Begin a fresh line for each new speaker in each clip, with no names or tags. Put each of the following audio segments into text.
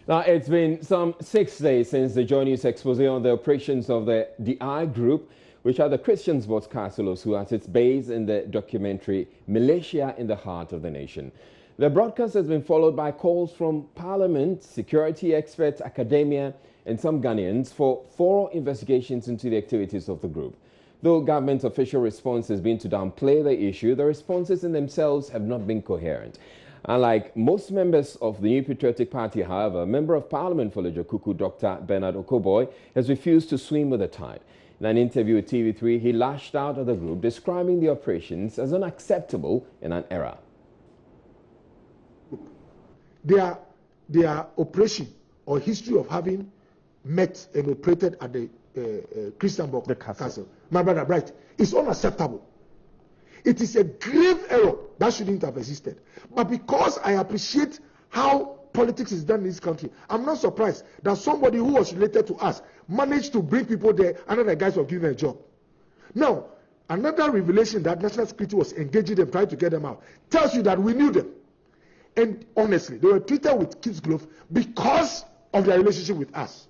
Now, it's been some 6 days since the JoyNews expose on the operations of the DI Group, which are the Christian broadcasters who has its base in the documentary Militia in the Heart of the Nation. The broadcast has been followed by calls from Parliament, security experts, academia, and some Ghanaians for thorough investigations into the activities of the group. Though government official response has been to downplay the issue, the responses in themselves have not been coherent. Unlike most members of the New Patriotic Party, however, Member of Parliament for Lejokuku, Dr. Bernard Okoboy, has refused to swim with the tide. In an interview with TV3, he lashed out at the group, describing the operations as unacceptable and an error.
Their operation or history of having met and operated at the Christian Castle, my brother, right, is unacceptable. It is a grave error that shouldn't have existed. But because I appreciate how politics is done in this country, I'm not surprised that somebody who was related to us managed to bring people there under the guise of giving them a job. Now, another revelation that national security was engaging them, trying to get them out, tells you that we knew them. And honestly, they were treated with kid's glove because of their relationship with us.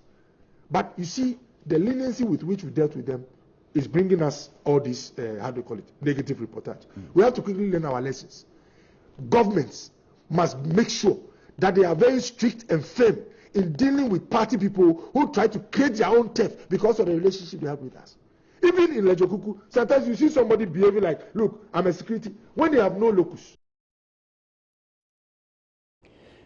But you see, the leniency with which we dealt with them is bringing us all this, how do you call it, negative reportage. We have to quickly learn our lessons. Governments must make sure that they are very strict and firm in dealing with party people who try to create their own turf because of the relationship they have with us. Even in Lejokuku, sometimes you see somebody behaving like, look, I'm a security, when they have no locus.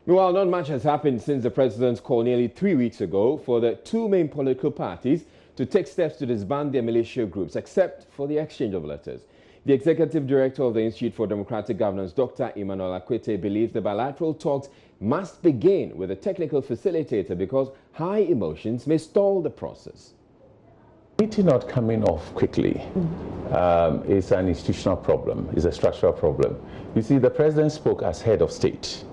Meanwhile, not much has happened since the president's call nearly 3 weeks ago for the two main political parties to take steps to disband their militia groups, except for the exchange of letters. The executive director of the Institute for Democratic Governance, Dr. Emmanuel Akwete, believes the bilateral talks must begin with a technical facilitator because high emotions may stall the process.
Meeting not coming off quickly is an institutional problem, is a structural problem. You see, the president spoke as head of state.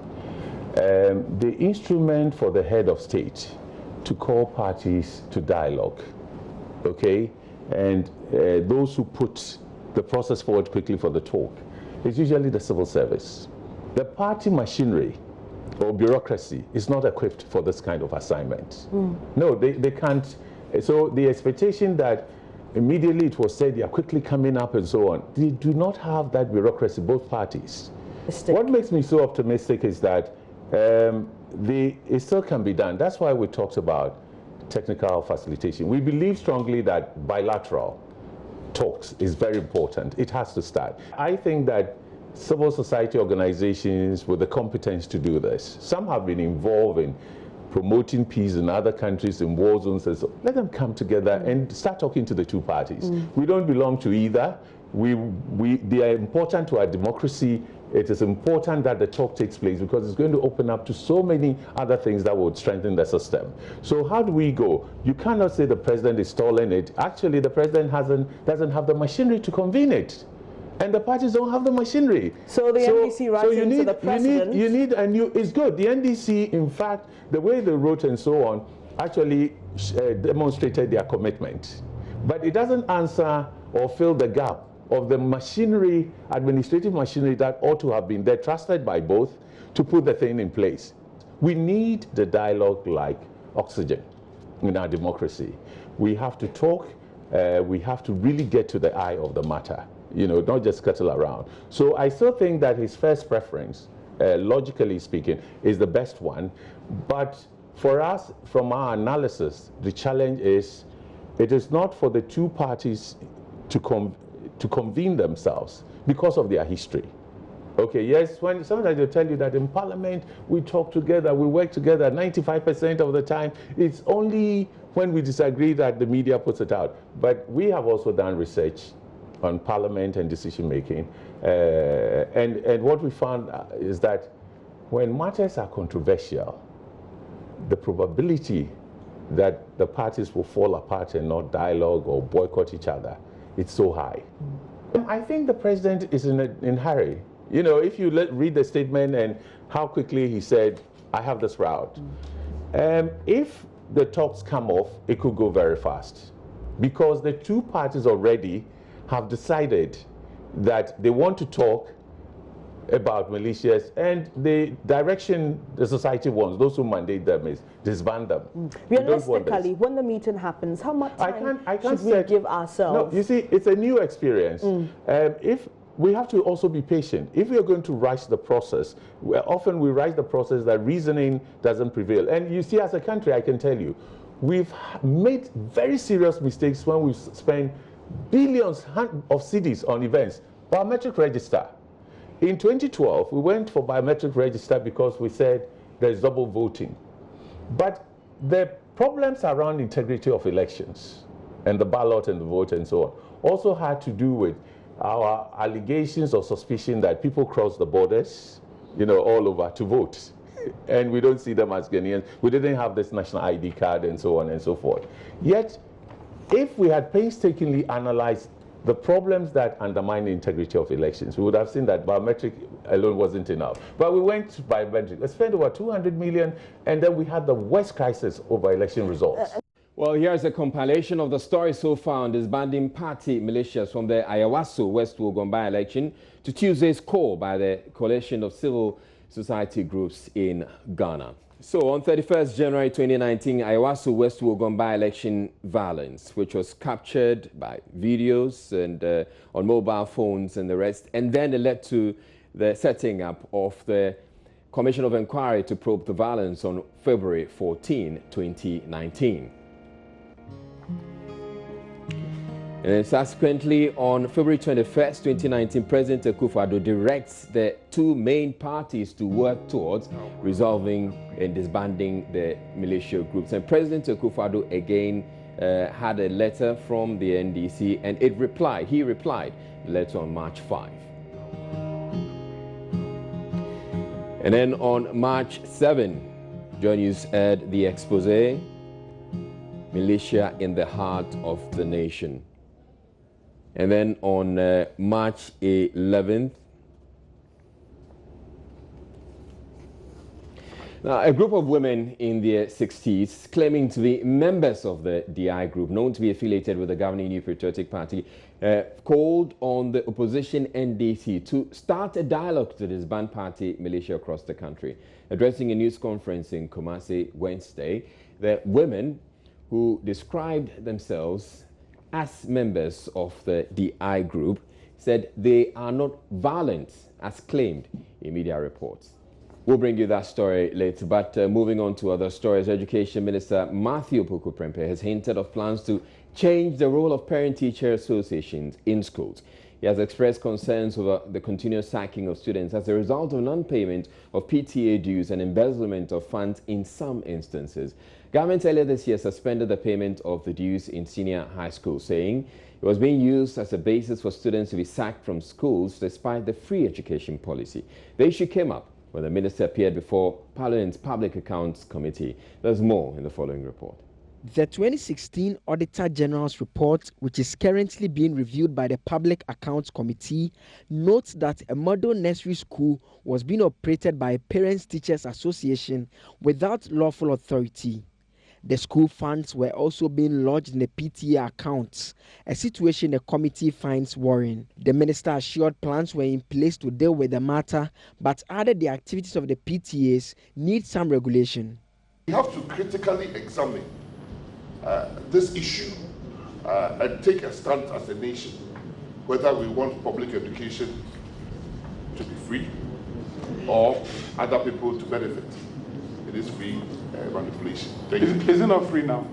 The instrument for the head of state to call parties to dialogue, okay, and those who put the process forward quickly for the talk is usually the civil service. The party machinery or bureaucracy is not equipped for this kind of assignment. No, they can't. So the expectation that immediately it was said they are quickly coming up and so on, they do not have that bureaucracy, both parties. What makes me so optimistic is that it still can be done. That's why we talked about technical facilitation. We believe strongly that bilateral talks is very important. It has to start. I think that civil society organizations with the competence to do this, some have been involved in promoting peace in other countries, in war zones, and so let them come together and start talking to the two parties. We don't belong to either. They are important to our democracy. It is important that the talk takes place because it's going to open up to so many other things that would strengthen the system. So how do we go? You cannot say the president is stalling it. Actually, the president doesn't have the machinery to convene it. And the parties don't have the machinery.
So the NDC writes into the president.
It's good. The NDC, in fact, the way they wrote and so on, actually demonstrated their commitment. But it doesn't answer or fill the gap of the machinery, administrative machinery that ought to have been there, trusted by both, to put the thing in place. We need the dialogue like oxygen in our democracy. We have to talk, we have to really get to the eye of the matter, you know, not just scuttle around. So I still think that his first preference, logically speaking, is the best one. But for us, from our analysis, the challenge is, it is not for the two parties to convene themselves because of their history. Okay, yes, when sometimes they'll tell you that in Parliament we talk together, we work together 95% of the time. It's only when we disagree that the media puts it out. But we have also done research on Parliament and decision making. And what we found is that when matters are controversial, the probability that the parties will fall apart and not dialogue or boycott each other, it's so high. I think the president is in a hurry. You know, if you read the statement and how quickly he said, I have this route. If the talks come off, it could go very fast because the two parties already have decided that they want to talk about militias, and the direction the society wants, those who mandate them, is disband them.
Realistically, when the meeting happens, how much time should we give ourselves?
No, you see, it's a new experience. If we have to also be patient. If we are going to rush the process, often we rush the process that reasoning doesn't prevail. And you see, as a country, I can tell you, we've made very serious mistakes when we've spent billions of cedis on events. Biometric register. In 2012, we went for biometric register because we said there's double voting. But the problems around integrity of elections and the ballot and the vote and so on also had to do with our allegations or suspicion that people cross the borders, all over to vote. And we don't see them as Ghanaians. We didn't have this national ID card and so on and so forth. Yet, if we had painstakingly analyzed the problems that undermine the integrity of elections, we would have seen that biometric alone wasn't enough. But we went to biometric. We spent over 200 million, and then we had the worst crisis over election results.
Well, here's a compilation of the stories so far on disbanding party militias from the Ayawaso West Wuogon by-election to Tuesday's call by the coalition of civil society groups in Ghana. So on 31st January 2019, Ayawaso West Wuogon by-election violence, which was captured by videos and on mobile phones and the rest, and then it led to the setting up of the Commission of Inquiry to probe the violence on February 14, 2019. And subsequently, on February 21st, 2019, President Akufo-Addo directs the two main parties to work towards resolving and disbanding the militia groups. And President Akufo-Addo again had a letter from the NDC, and he replied the letter on March 5. And then on March 7, JoyNews aired the expose, Militia in the Heart of the Nation. And then on March 11th, now, a group of women in their 60s claiming to be members of the DI group, known to be affiliated with the governing New Patriotic Party, called on the opposition NDC to start a dialogue to disband party militia across the country. Addressing a news conference in Kumasi Wednesday, the women who described themselves as members of the DI group said they are not violent as claimed in media reports. We'll bring you that story later, but moving on to other stories, Education Minister Matthew Opoku-Prempeh has hinted of plans to change the role of parent-teacher associations in schools. He has expressed concerns over the continuous sacking of students as a result of non-payment of PTA dues and embezzlement of funds in some instances. Government earlier this year suspended the payment of the dues in senior high school, saying it was being used as a basis for students to be sacked from schools despite the free education policy. The issue came up when the minister appeared before Parliament's Public Accounts Committee. There's more in the following report.
The 2016 Auditor General's report, which is currently being reviewed by the Public Accounts Committee, notes that a model nursery school was being operated by a Parents Teachers Association without lawful authority. The school funds were also being lodged in the PTA accounts, a situation the committee finds worrying. The minister assured plans were in place to deal with the matter, but added the activities of the PTAs need some regulation.
We have to critically examine this issue and take a stand as a nation, whether we want public education to be free or other people to benefit. It is free manipulation.
Is it not free now?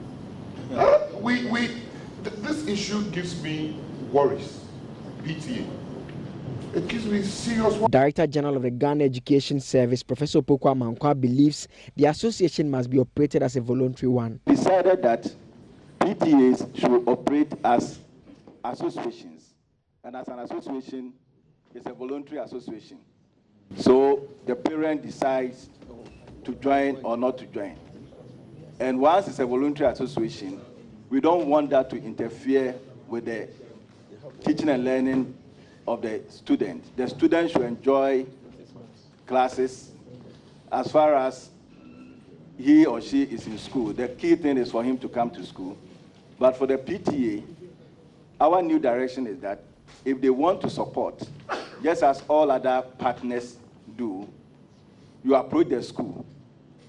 This issue gives me worries. PTA. It gives me serious worries.
Director General of the Ghana Education Service, Professor Opoku Amankwa, believes the association must be operated as a voluntary one.
Decided that PTAs should operate as associations, and as an association, it's a voluntary association. So the parent decides to join or not to join. And once it's a voluntary association, we don't want that to interfere with the teaching and learning of the student. The student should enjoy classes as far as he or she is in school. The key thing is for him to come to school. But for the PTA, our new direction is that if they want to support just as all other partners do, you approach the school.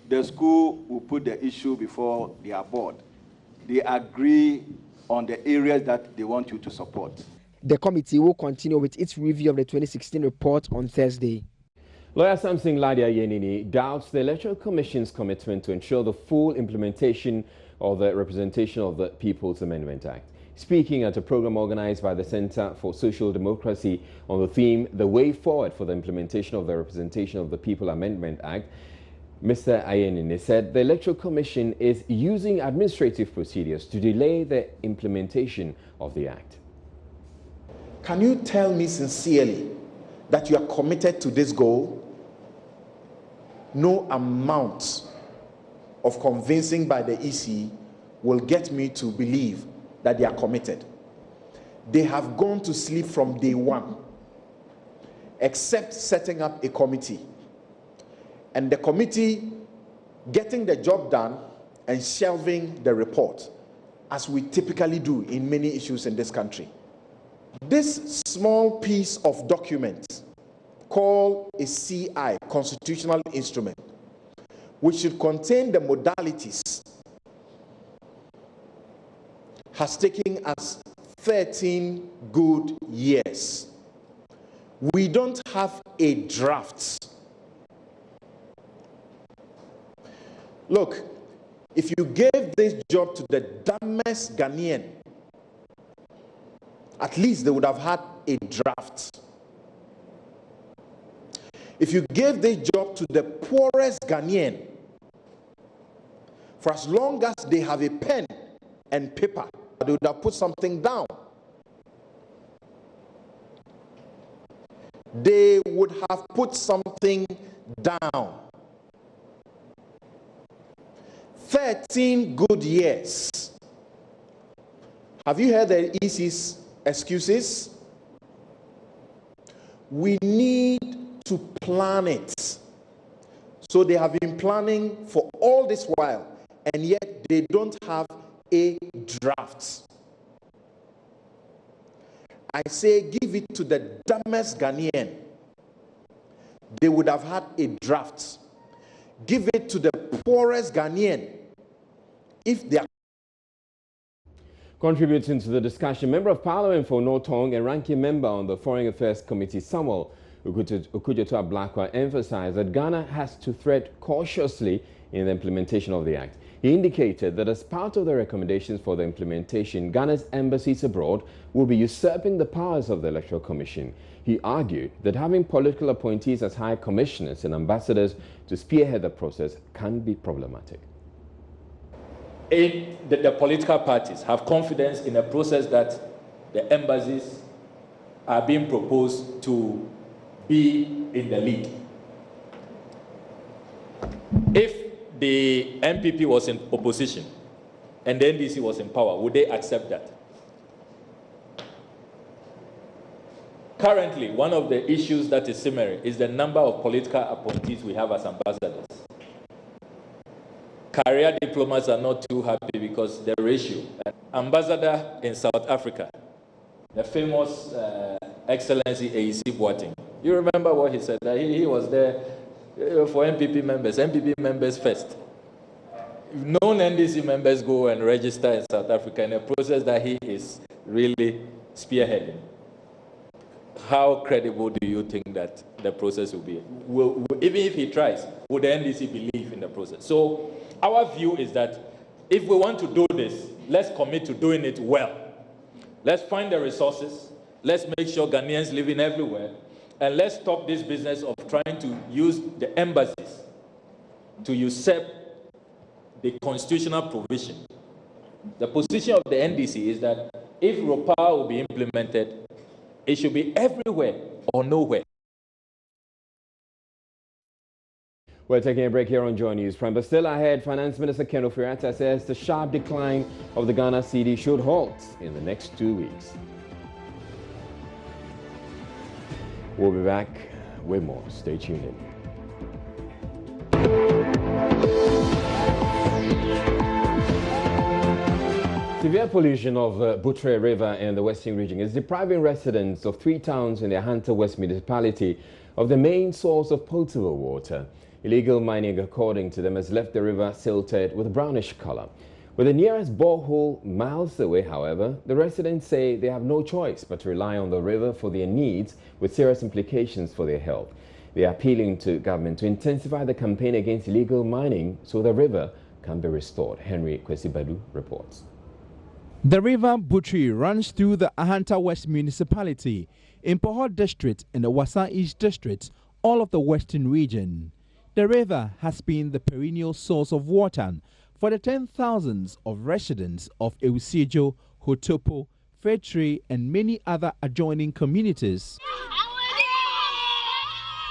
The school will put the issue before their board. They agree on the areas that they want you to support.
The committee will continue with its review of the 2016 report on Thursday.
Lawyer Samson Ladia Yenini doubts the Electoral Commission's commitment to ensure the full implementation of the Representation of the People's Amendment Act. Speaking at a program organized by the Center for Social Democracy on the theme, The Way Forward for the Implementation of the Representation of the People Amendment Act, Mr. Ayenini said the Electoral Commission is using administrative procedures to delay the implementation of the Act.
Can you tell me sincerely that you are committed to this goal? No amount of convincing by the EC will get me to believe that they are committed. They have gone to sleep from day one, except setting up a committee. And the committee getting the job done and shelving the report, as we typically do in many issues in this country. This small piece of document called a CI, constitutional instrument, which should contain the modalities, has taken us 13 good years. We don't have a draft. Look, if you gave this job to the dumbest Ghanaian, at least they would have had a draft. If you gave this job to the poorest Ghanaian, for as long as they have a pen and paper, they would have put something down. They would have put something down. 13 good years. Have you heard the EC's excuses? We need to plan it. So they have been planning for all this while, and yet they don't have a draft. I say give it to the dumbest Ghanaian. They would have had a draft. Give it to the poorest Ghanaian. If they are
contributing to the discussion, Member of Parliament for North Tong and ranking member on the Foreign Affairs Committee, Samuel Okudzeto-Ablakwa, emphasized that Ghana has to tread cautiously in the implementation of the Act. He indicated that as part of the recommendations for the implementation, Ghana's embassies abroad will be usurping the powers of the Electoral Commission. He argued that having political appointees as high commissioners and ambassadors to spearhead the process can be problematic.
The political parties have confidence in a process that the embassies are being proposed to be in the lead. If the MPP was in opposition and the NDC was in power, would they accept that? Currently, one of the issues that is simmering is the number of political appointees we have as ambassadors. Career diplomats are not too happy because the ratio. An ambassador in South Africa, the famous Excellency A.E.C. Boateng, you remember what he said? That he was there for MPP members first. Known NDC members go and register in South Africa in a process that he is really spearheading. How credible do you think that the process will be? Even if he tries, would the NDC believe in the process? So our view is that if we want to do this, let's commit to doing it well. Let's find the resources. Let's make sure Ghanaians living everywhere. And let's stop this business of trying to use the embassies to usurp the constitutional provision. The position of the NDC is that if ROPA will be implemented, it should be everywhere or nowhere.
We're taking a break here on JoyNews Prime, but still ahead, Finance Minister Ken Ofori-Atta says the sharp decline of the Ghana cedi should halt in the next 2 weeks. We'll be back with more. Stay tuned in. Severe pollution of Butre River in the Western region is depriving residents of 3 towns in the Ahanta West municipality of the main source of potable water. Illegal mining, according to them, has left the river silted with a brownish color. With the nearest borehole miles away, however, the residents say they have no choice but to rely on the river for their needs, with serious implications for their health. They are appealing to government to intensify the campaign against illegal mining so the river can be restored. Henry Kwesibadu reports.
The river Butre runs through the Ahanta West municipality, in Pohor district and the Wasa East district, all of the western region. The river has been the perennial source of water for the 10,000s of residents of Eusejo, Hotopo, Fetri and many other adjoining communities.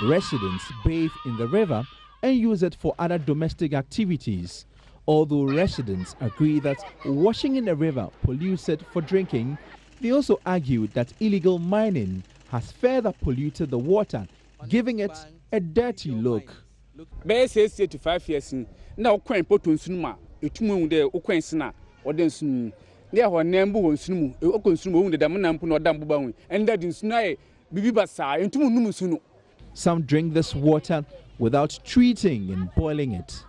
Residents bathe in the river and use it for other domestic activities. Although residents agree that washing in the river pollutes it for drinking, they also argue that illegal mining has further polluted the water, giving it a dirty look.
85 years now coin potunsunma etumu de okwansina odensun ne ho nembu wonsunmu okonsunmu wo de damnampu no dambu banwe and that insuna bibi basa entumu num sunu.
Some drink this water without treating and boiling it.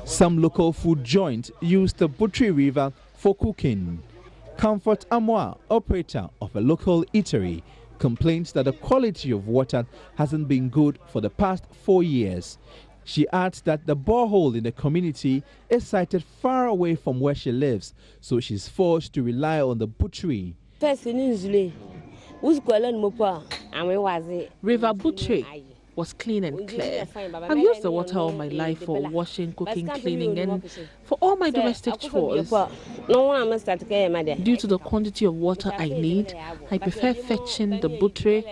Some local food joints use the Butre River for cooking. Comfort Amoa, operator of a local eatery, complains that the quality of water hasn't been good for the past 4 years. She adds that the borehole in the community is sited far away from where she lives, so she's forced to rely on the Butre.
River Butre was clean and clear. I've used the water all my life for washing, cooking, cleaning and for all my domestic chores. Due to the quantity of water I need, I prefer fetching the Butre,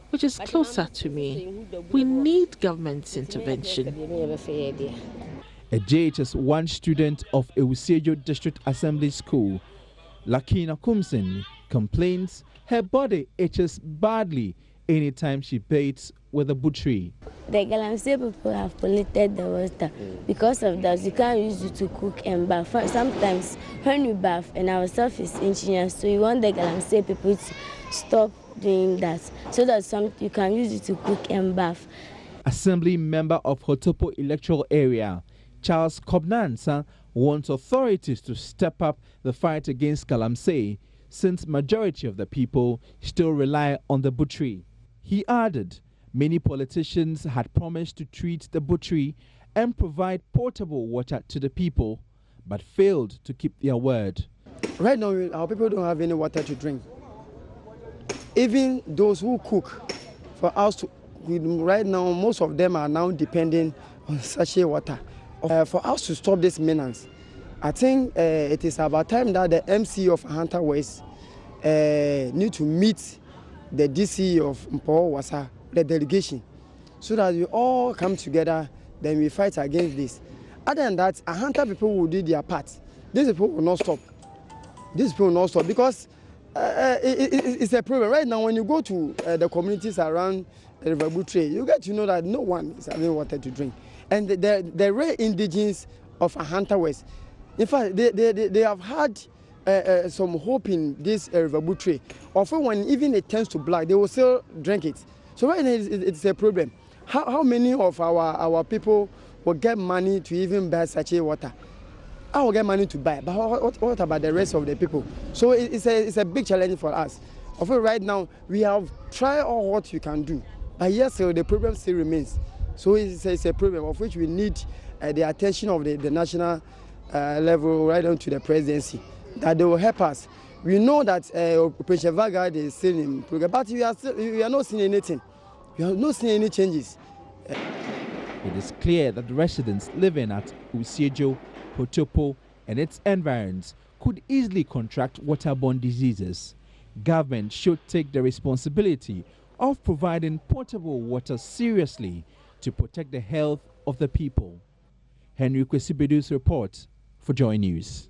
which is closer to me. We need government's intervention.
A JHS1 student of Eusejo District Assembly School, Lakina Kumsen, complains her body itches badly anytime she bathes with a Butre.
The Galamsey people have polluted the water. Because of that, you can't use it to cook and bath. Sometimes when we bath and our stuff is engineers, so you want the Galamsey people to stop doing that, so that you can use it to cook and bath.
Assembly member of Hotopo electoral area, Charles Kobnansa, wants authorities to step up the fight against Galamsey, since majority of the people still rely on the Butre. He added many politicians had promised to treat the Butre and provide potable water to the people, but failed to keep their word.
Right now, our people don't have any water to drink. Even those who cook for us to, right now, most of them are now depending on sachet water. For us to stop this menace, I think it is about time that the MC of Ahanta West need to meet the DC of Mpho Wasa, the delegation, so that we all come together, then we fight against this. Other than that, Ahanta people will do their part. These people will not stop. These people will not stop because it's a problem. Right now, when you go to the communities around River Butre, you get to know that no one is having water to drink. And the rare indigenes of Ahanta West, in fact, they have had some hope in this River Butre. Often when even it turns to black, they will still drink it. So right now it's a problem. How many of our people will get money to even buy sachet water? I will get money to buy, but what about the rest of the people? So it's a big challenge for us. Often right now we have tried all what we can do, but yes, so the problem still remains. So it's a problem of which we need the attention of the national level right down to the presidency, that they will help us. We know that Operation Vanguard is still in progress, but we are not seeing anything. We are not seeing any changes.
It is clear that the residents living at Eusejo, Hotopo and its environs could easily contract waterborne diseases. Government should take the responsibility of providing potable water seriously to protect the health of the people. Henry Kwesibedu's report for JoyNews.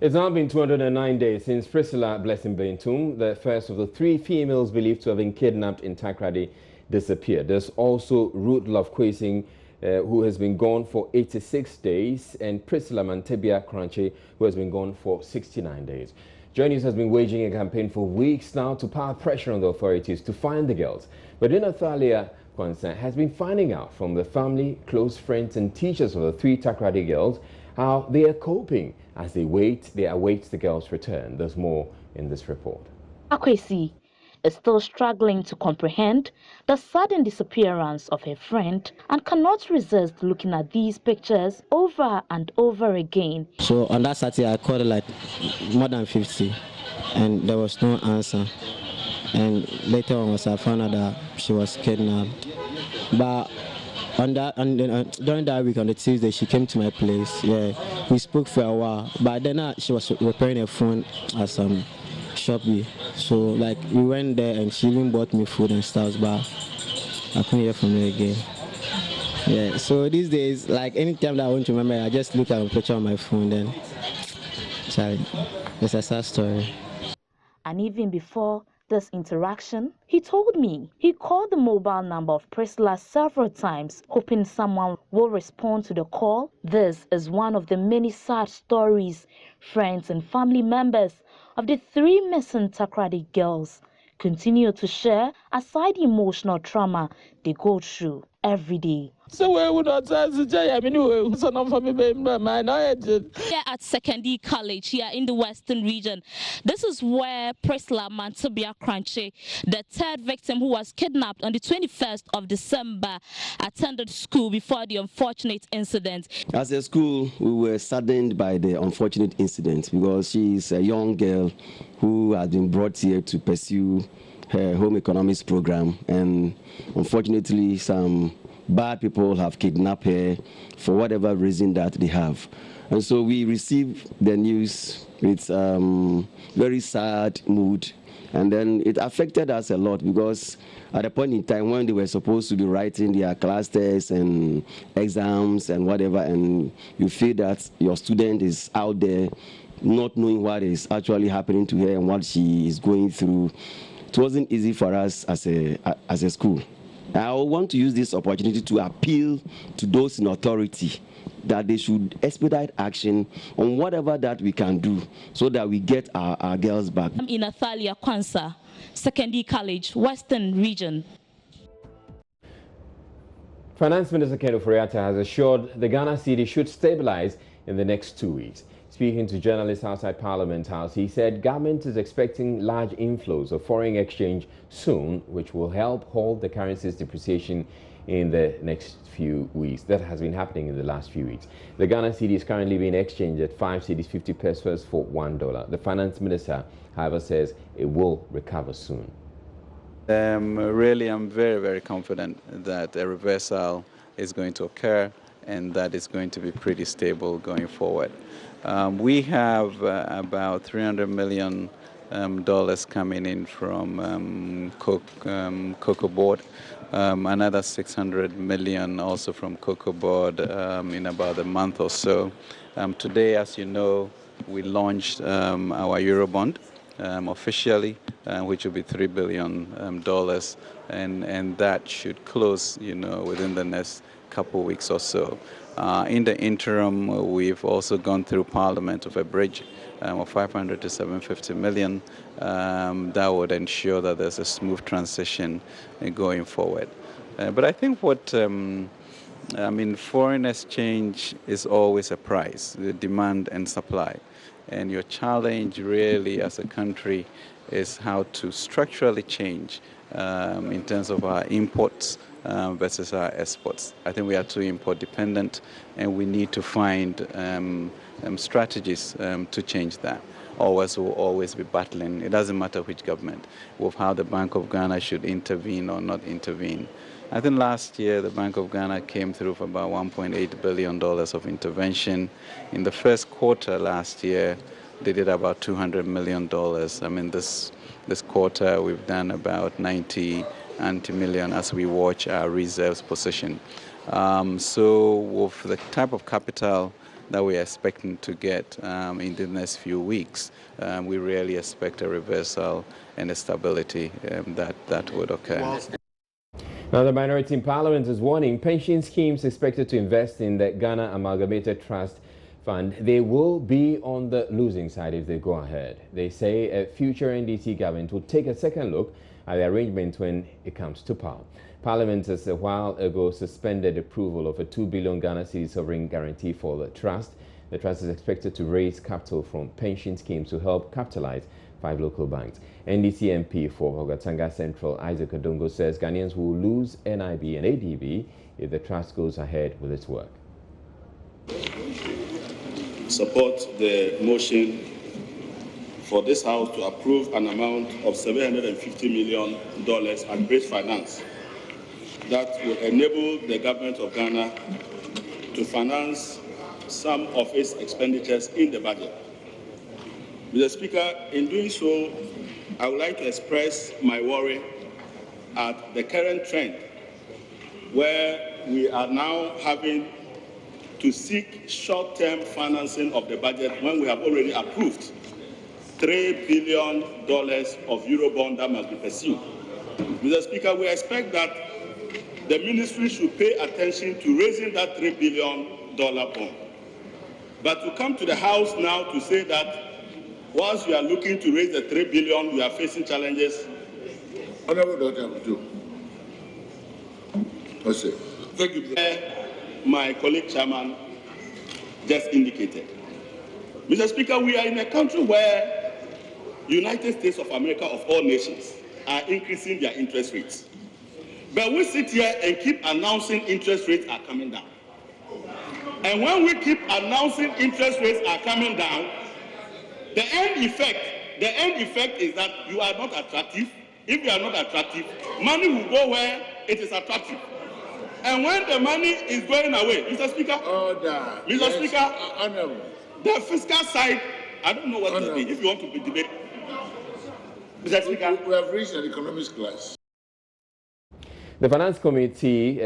It's now been 209 days since Priscilla Blessing Bentum, the first of the 3 females believed to have been kidnapped in Takoradi, disappeared. There's also Ruth Love Kwesing, who has been gone for 86 days, and Priscilla Mantebia Kranche, who has been gone for 69 days. JoyNews has been waging a campaign for weeks now to pile pressure on the authorities to find the girls. But Thalia Kwanzaa has been finding out from the family, close friends and teachers of the 3 Takoradi girls how they are coping as they await the girls' return. There's more in this report.
Akwesi is still struggling to comprehend the sudden disappearance of her friend and cannot resist looking at these pictures over and over again.
So on that Saturday I called like more than 50 and there was no answer. And later on I found out that she was kidnapped. But during that week on the Tuesday, she came to my place. Yeah, we spoke for a while. But then she was repairing her phone at some Shopee. So like we went there and she even bought me food and stuff. But I couldn't hear from her again. Yeah. So these days, like anytime that I want to remember, I just look at a picture on my phone. Then, sorry, it's a sad story.
And even before this interaction, he told me he called the mobile number of Priscilla several times, hoping someone will respond to the call. This is one of the many sad stories friends and family members of the 3 missing Takoradi girls continue to share aside the emotional trauma they go through every day.
So we would not say, here at Secondary College here in the Western region. This is where Priscilla Mantebia Kranche, the 3rd victim who was kidnapped on the 21st of December, attended school before the unfortunate incident.
As a school, we were saddened by the unfortunate incident because she is a young girl who has been brought here to pursue her home economics program, and unfortunately some bad people have kidnapped her for whatever reason that they have. And so we received the news with very sad mood, and then it affected us a lot because at a point in time when they were supposed to be writing their class tests and exams and whatever, and you feel that your student is out there not knowing what is actually happening to her and what she is going through, it wasn't easy for us as a school. I want to use this opportunity to appeal to those in authority that they should expedite action on whatever that we can do so that we get our girls back.
I'm in Thalia Kwanzaa, Secondary College, Western Region.
Finance Minister Ken Ofori-Atta has assured the Ghana cedi should stabilize in the next 2 weeks. Speaking to journalists outside Parliament House, he said government is expecting large inflows of foreign exchange soon, which will help hold the currency's depreciation in the next few weeks. That has been happening in the last few weeks. The Ghana cedi is currently being exchanged at 5 cedis 50 pesos for $1. The finance minister, however, says it will recover soon.
Really, I'm very, very confident that a reversal is going to occur and that it's going to be pretty stable going forward. We have about $300 million coming in from Cocoa Board, another 600 million also from Cocoa Board in about a month or so. Today, as you know, we launched our Eurobond officially, which will be $3 billion, and that should close, within the next couple of weeks or so. In the interim, we've also gone through Parliament with a bridge of 500 to 750 million that would ensure that there's a smooth transition going forward. But I think foreign exchange is always a price, the demand and supply. And your challenge really as a country is how to structurally change in terms of our imports versus our exports. I think we are too import dependent, and we need to find strategies to change that. Always will always be battling. It doesn't matter which government, with how the Bank of Ghana should intervene or not intervene. I think last year the Bank of Ghana came through for about $1.8 billion of intervention. In the first quarter last year, they did about $200 million. I mean, this quarter we've done about 90 million as we watch our reserves position. So with the type of capital that we are expecting to get in the next few weeks, we really expect a reversal and a stability that would occur.
Now, the minority in Parliament is warning pension schemes expected to invest in the Ghana Amalgamated Trust Fund. They will be on the losing side if they go ahead. They say a future NDC government will take a second look at the arrangement when it comes to power. Parliament has a while ago suspended approval of a 2 billion Ghana cedi sovereign guarantee for the trust. The trust is expected to raise capital from pension schemes to help capitalize 5 local banks. NDC MP for Hogatanga Central, Isaac Adongo, says Ghanaians will lose NIB and ADB if the trust goes ahead with its work.
Support the motion for this House to approve an amount of $750 million at Bridge Finance that will enable the government of Ghana to finance some of its expenditures in the budget. Mr. Speaker, in doing so, I would like to express my worry at the current trend where we are now having to seek short-term financing of the budget when we have already approved $3 billion of Eurobond that must be pursued. Mr. Speaker, we expect that the ministry should pay attention to raising that $3 billion bond. But to come to the House now to say that once we are looking to raise the $3 billion, we are facing challenges.
Honorable Dr. Abdul. Thank you.
My colleague chairman just indicated. Mr. Speaker, we are in a country where United States of America, of all nations, are increasing their interest rates. But we sit here and keep announcing interest rates are coming down. And when we keep announcing interest rates are coming down, the end effect is that you are not attractive. If you are not attractive, money will go where it is attractive. And when the money is going away, Mr. Speaker, Mr. Speaker, the fiscal side, I don't know what to be if you want to be debate. Mr. Speaker,
we have reached an economics class.
The Finance Committee,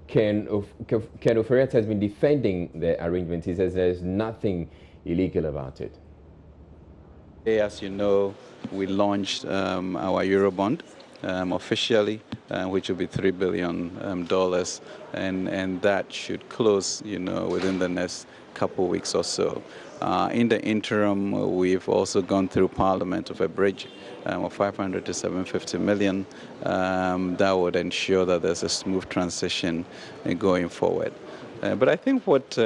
Ken Oferiat, has been defending the arrangement. He says there's nothing illegal about it.
As you know, we launched our Eurobond officially, which will be $3 billion, and that should close, within the next couple of weeks or so. In the interim, we've also gone through Parliament of a bridge of 500 to 750 million that would ensure that there's a smooth transition going forward. But I think what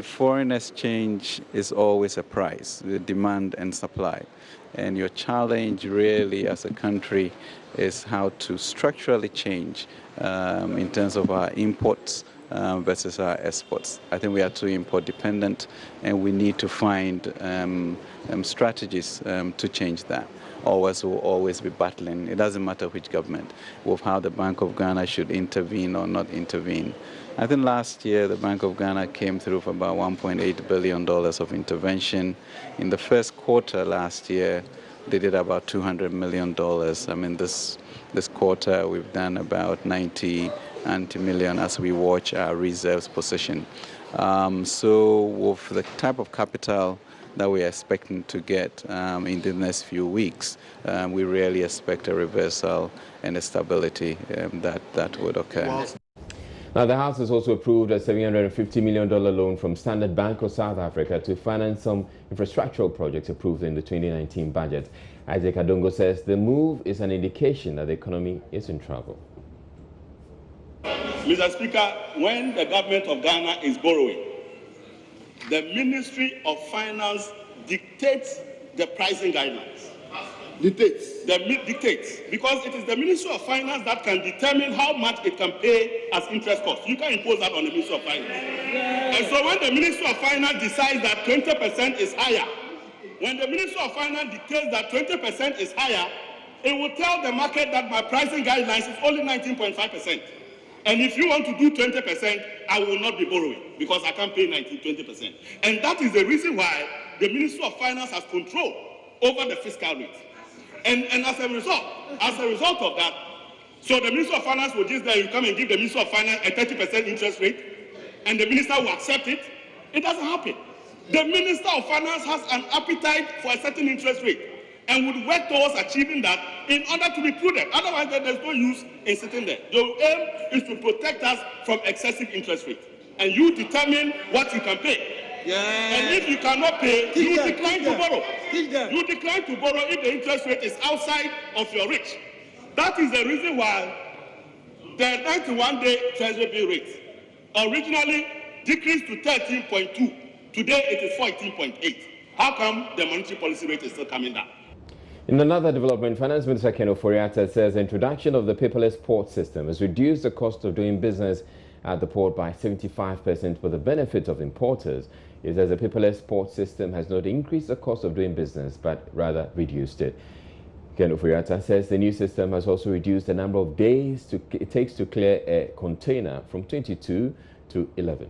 foreign exchange is always a price, the demand and supply. And your challenge really as a country is how to structurally change in terms of our imports versus our exports. I think we are too import dependent, and we need to find strategies to change that. Always will always be battling. It doesn't matter which government, with how the Bank of Ghana should intervene or not intervene. I think last year the Bank of Ghana came through for about $1.8 billion of intervention. In the first quarter last year, they did about $200 million. This quarter we've done about 90 million as we watch our reserves position. So with the type of capital that we are expecting to get in the next few weeks, we really expect a reversal and a stability that would occur.
Now, the House has also approved a $750 million loan from Standard Bank of South Africa to finance some infrastructural projects approved in the 2019 budget. Isaac Adongo says the move is an indication that the economy is in trouble.
Mr. Speaker, when the government of Ghana is borrowing, the Ministry of Finance dictates the pricing guidelines. Dictates, because it is the Ministry of Finance that can determine how much it can pay as interest cost. You can impose that on the Ministry of Finance. And so when the Ministry of Finance decides that 20% is higher, when the Ministry of Finance dictates that 20% is higher, it will tell the market that my pricing guidelines is only 19.5%. And if you want to do 20%, I will not be borrowing because I can't pay 20%. And that is the reason why the Ministry of Finance has control over the fiscal rate. And as a result of that, so the Minister of Finance will just there, you come and give the Minister of Finance a 30% interest rate, and the minister will accept it, It doesn't happen. The Minister of Finance has an appetite for a certain interest rate and would work towards achieving that in order to be prudent. Otherwise, there's no use in sitting there. The aim is to protect us from excessive interest rate. And you determine what you can pay. Yeah. And if you cannot pay, you decline to borrow. You decline to borrow if the interest rate is outside of your reach. That is the reason why the 91-day Treasury bill rate originally decreased to 13.2. Today it is 14.8. How come the monetary policy rate is still coming down?
In another development, Finance Minister Ken Ofori-Atta says the introduction of the paperless port system has reduced the cost of doing business at the port by 75% for the benefit of importers. He says the paperless port system has not increased the cost of doing business, but rather reduced it. Ken Ofori-Atta says the new system has also reduced the number of days it takes to clear a container from 22 to 11.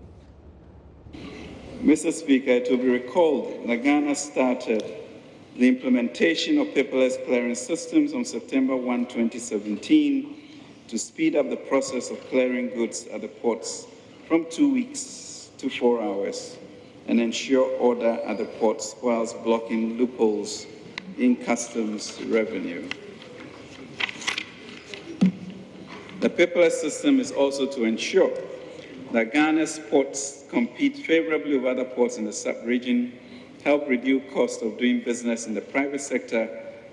Mr. Speaker, it will be recalled that Ghana started the implementation of paperless clearing systems on September 1, 2017 to speed up the process of clearing goods at the ports from 2 weeks to 4 hours and ensure order at the ports whilst blocking loopholes in customs revenue. The paperless system is also to ensure that Ghana's ports compete favorably with other ports in the sub-region, help reduce cost of doing business in the private sector,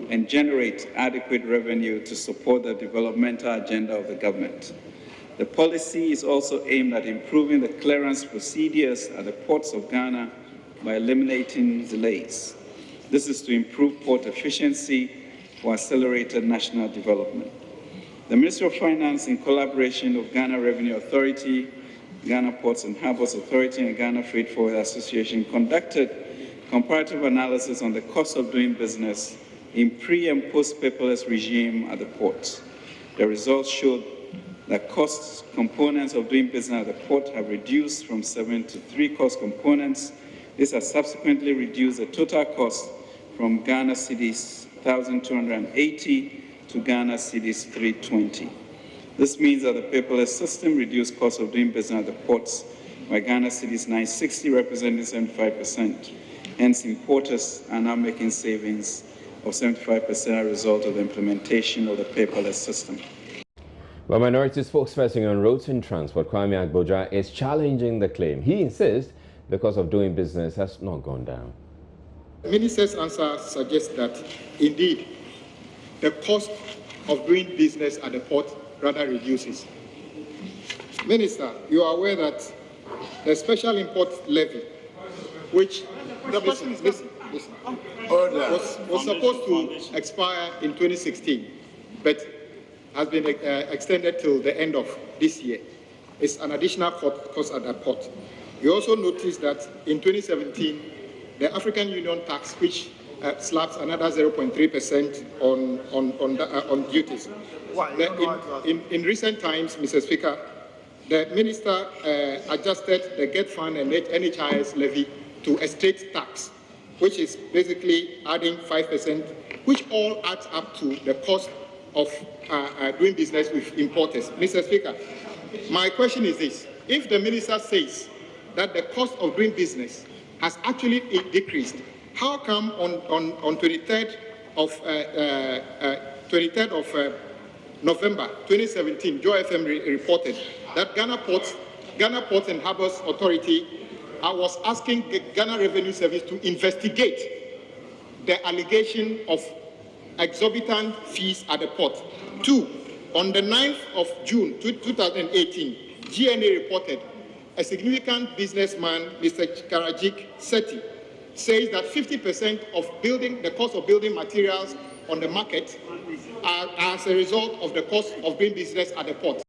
and generate adequate revenue to support the developmental agenda of the government. The policy is also aimed at improving the clearance procedures at the ports of Ghana by eliminating delays. This is to improve port efficiency for accelerated national development. The Ministry of Finance, in collaboration with Ghana Revenue Authority, Ghana Ports and Harbours Authority, and Ghana Freight Forward Association, conducted comparative analysis on the cost of doing business in pre- and post-paperless regime at the ports. The results showed that cost components of doing business at the port have reduced from 7 to 3 cost components. This has subsequently reduced the total cost from Ghana cedis 1,280 to Ghana cedis 320. This means that the paperless system reduced cost of doing business at the ports by Ghana cedis 960, representing 75%. Hence, importers are now making savings of 75% as a result of the implementation of the paperless system.
But minority spokesperson on roads and transport, Kwame Agboja, is challenging the claim. He insists the cost of doing business has not gone down.
The minister's answer suggests that, indeed, the cost of doing business at the port rather reduces. Minister, you are aware that the special import levy, which was supposed to expire in 2016, but has been extended till the end of this year, is an additional cost at the port. You also notice that in 2017, the African Union tax, which slaps another 0.3% on duties. In recent times, Mr. Speaker, the minister adjusted the GET Fund and NHIS levy to a state tax, which is basically adding 5%, which all adds up to the cost of doing business with importers. Mr. Speaker, my question is this. If the minister says that the cost of doing business has actually decreased, how come on 23rd of November 2017, Joy FM reported that Ghana Ports and Harbours Authority was asking the Ghana Revenue Service to investigate the allegation of exorbitant fees at the port. 2, on the 9th of June 2018, GNA reported a significant businessman, Mr. Karajik Seti, says that 50% of the cost of building materials on the market are as a result of the cost of doing business at the port.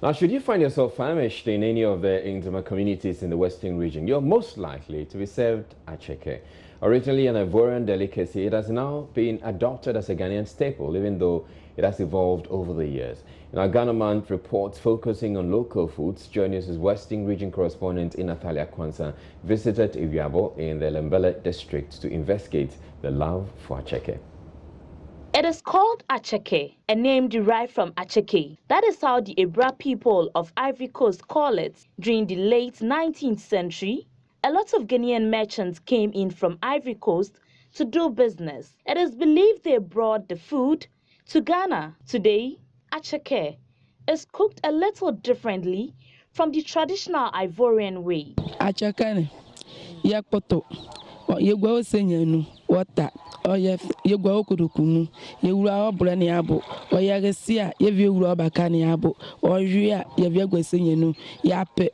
Now, should you find yourself famished in any of the Indoma communities in the Western region, you're most likely to be served at Checka. Originally an Ivorian delicacy, it has now been adopted as a Ghanaian staple, even though it has evolved over the years. In our Ghana Month reports focusing on local foods, JoyNews' Western region correspondent Natalia Kwanza visited Iwiabo in the Lembele district to investigate the love for Checka.
It is called acheke, a name derived from acheke. That is how the Ebra people of Ivory Coast call it. During the late 19th century, a lot of Ghanaian merchants came in from Ivory Coast to do business. It is believed they brought the food to Ghana. Today, acheke is cooked a little differently from the traditional Ivorian way.
Acheke yakpoto yegwa osenyanu water oye yegwa okudukunu yewura obrani abo oyagesia yevi ewura obakani abo oyua yevi egwesenyanu yape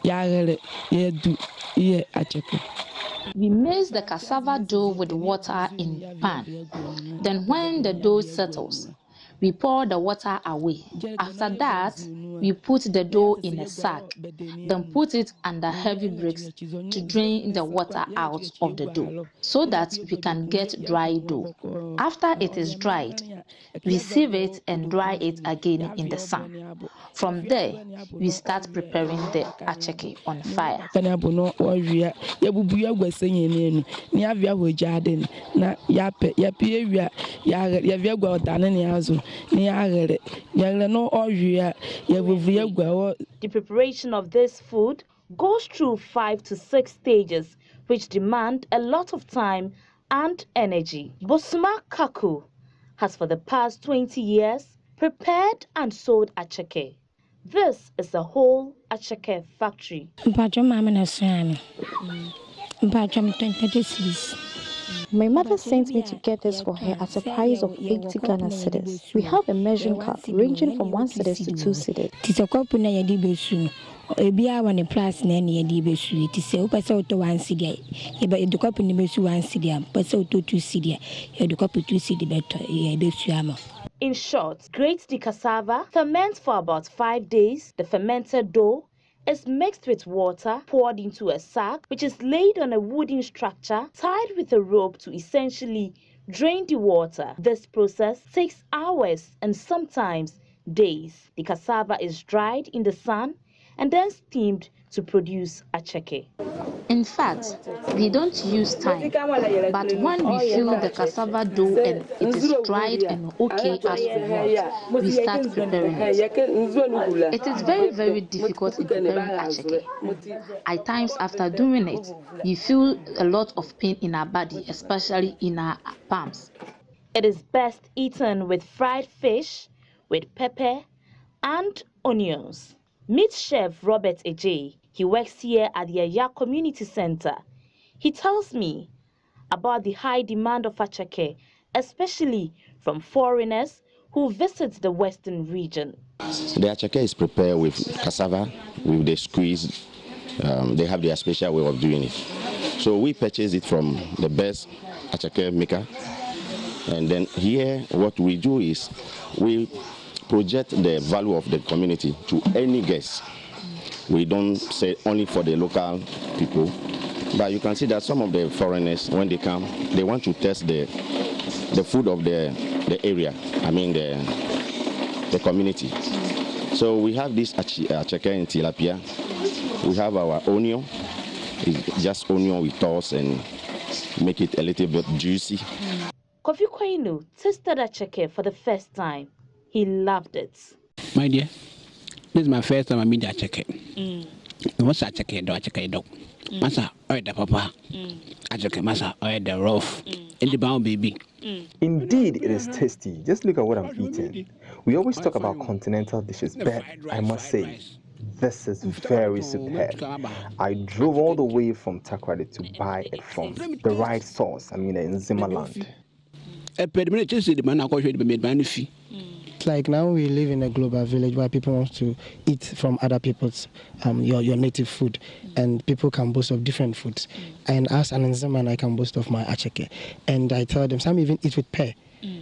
yagere yedu ye acheke.
We mix the cassava dough with water in pan. Then when the dough settles, we pour the water away. After that, we put the dough in a sack, then put it under heavy bricks to drain the water out of the dough so that we can get dry dough. After it is dried, we sieve it and dry it again in the sun. From there, we start preparing the acheke on fire. The preparation of this food goes through 5 to 6 stages, which demand a lot of time and energy. Bosuma Kaku has for the past 20 years prepared and sold acheke. This is a whole acheke factory.
My mother sent me to get this for her at a price of 80 Ghana cedis. We have a measuring cup ranging from 1 cedis to 2 cedis.
Ebia one plus na ne yedi besu ti se opese auto 1 cedi e be de copy ni besu 1 cedi am pese auto 2 cedi e de copy 2 cedi beto e besu am.
In short, grate the cassava, ferment for about 5 days. The fermented dough is mixed with water, poured into a sack, which is laid on a wooden structure, tied with a rope to essentially drain the water. This process takes hours and sometimes days. The cassava is dried in the sun and then steamed to produce acheke.
In fact, we don't use time, but when we feel the cassava dough and it is dried and okay as we want, we start preparing it. It is very, very difficult in preparing acheke. At times after doing it, we feel a lot of pain in our body, especially in our palms.
It is best eaten with fried fish, with pepper and onions. Meet Chef Robert Ejay. He works here at the Aya Community Center. He tells me about the high demand of acheke, especially from foreigners who visit the western region.
The acheke is prepared with cassava, with the squeeze. They have their special way of doing it. So we purchase it from the best acheke maker. And then here what we do is we project the value of the community to any guest. We don't say only for the local people, but you can see that some of the foreigners, when they come, they want to test the food of the area, I mean the community. So we have this acheke in tilapia. We have our onion, it's just onion we toss and make it a little bit juicy.
Kofi Kwainu tasted acheke for the first time. He loved it.
My dear, this is my first time I meet acheke. What's acheke do? Acheke do. Masa, oy the papa. Acheke masa, oy the rough. And the bound baby.
Indeed, it is tasty. Just look at what I'm eating. We always talk about continental dishes, but I must say, this is very superb. I drove all the way from Takoradi to buy it from the right source. I mean, in Zimmerland.
Like now we live in a global village where people want to eat from other people's your native food, and people can boast of different foods. And as an Nzeman, I can boast of my acheke, and I tell them some even eat with pear.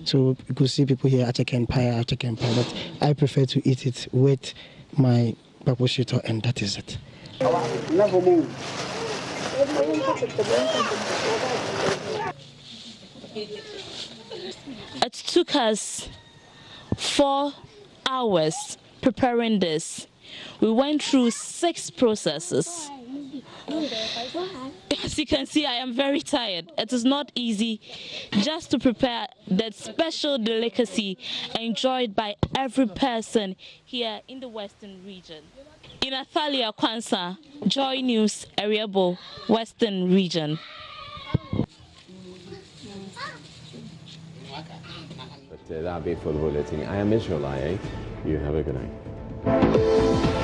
So you could see people here acheke and pie, but I prefer to eat it with my paposhito, and that is it.
It took us 4 hours preparing this. We went through 6 processes.
As you can see, I am very tired. It is not easy just to prepare that special delicacy enjoyed by every person here in the Western region. In Athalia Kwansa, Joy News, Ariabo, Western region.
But that'll be for the bulletin. I am Israel. You have a good night.